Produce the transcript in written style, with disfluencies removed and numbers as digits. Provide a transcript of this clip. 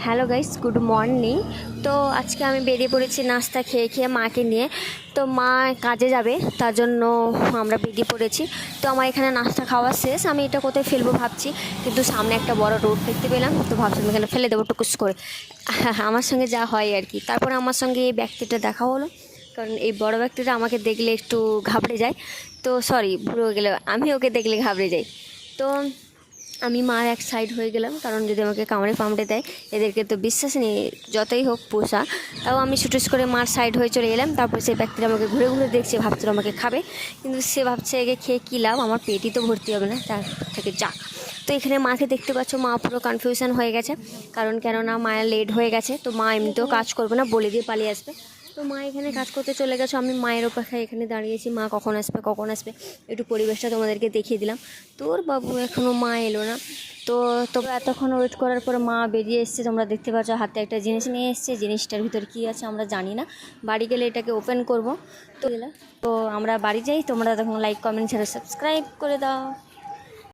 Hello guys, good morning. তো আজকে আমি বেরিয়ে পড়েছি নাস্তা খেয়ে খেয়ে মাকে নিয়ে। তো মা কাজে যাবে, তার জন্য আমরা বেরিয়ে পড়েছি। তো আমার এখানে নাস্তা খাওয়া শেষ, আমি এটা কোথায় ফেলবো ভাবছি, কিন্তু সামনে একটা বড় রোড দেখতে পেলাম, তো ভাবছিলাম এখানে ফেলে দেবো টুকুস করে। আমার সঙ্গে যা হয় আর কি। তারপরে আমার সঙ্গে এই ব্যক্তিটা দেখা হলো, কারণ এই বড় ব্যক্তিটা আমাকে দেখলে একটু ঘাবড়ে যায়। তো সরি, ভুলে গেলে আমি ওকে দেখলে ঘাবড়ে যাই। তো আমি মার এক সাইড হয়ে গেলাম, কারণ যদি আমাকে কামড়ে পামড়ে দেয়, এদেরকে তো বিশ্বাস নেই, যতই হোক পোষা। তাও আমি ছুটুস করে মার সাইড হয়ে চলে এলাম। তারপর সেই ব্যক্তিটা আমাকে ঘুরে ঘুরে দেখছে, ভাবছিল আমাকে খাবে, কিন্তু সে ভাবছে একে খেয়ে কী লাভ, আমার পেটই তো ভর্তি হবে না, তার থেকে যাক। তো এখানে মাকে দেখতে পাচ্ছ, মা পুরো কনফিউশন হয়ে গেছে, কারণ কেননা মায়ের লেট হয়ে গেছে। তো মা এমনিতেও কাজ করবে না, বলে দিয়ে পালিয়ে আসবে। তো মা এখানে কাজ করতে চলে গেছো, আমি মায়ের অপেক্ষায় এখানে দাঁড়িয়েছি, মা কখন আসবে কখন আসবে। একটু পরিবেশটা তোমাদেরকে দেখিয়ে দিলাম। তোর বাবু এখনও মা এলো না। তো তোমরা এতক্ষণ ওয়েট করার পরে মা বেরিয়ে এসছে, তোমরা দেখতে পাচ্ছ হাতে একটা জিনিস নিয়ে এসছে। জিনিসটার ভিতর কী আছে আমরা জানি না, বাড়ি গেলে এটাকে ওপেন করবো। তো আমরা বাড়ি যাই, তোমরা তখন লাইক কমেন্ট শেয়ার সাবস্ক্রাইব করে দাও।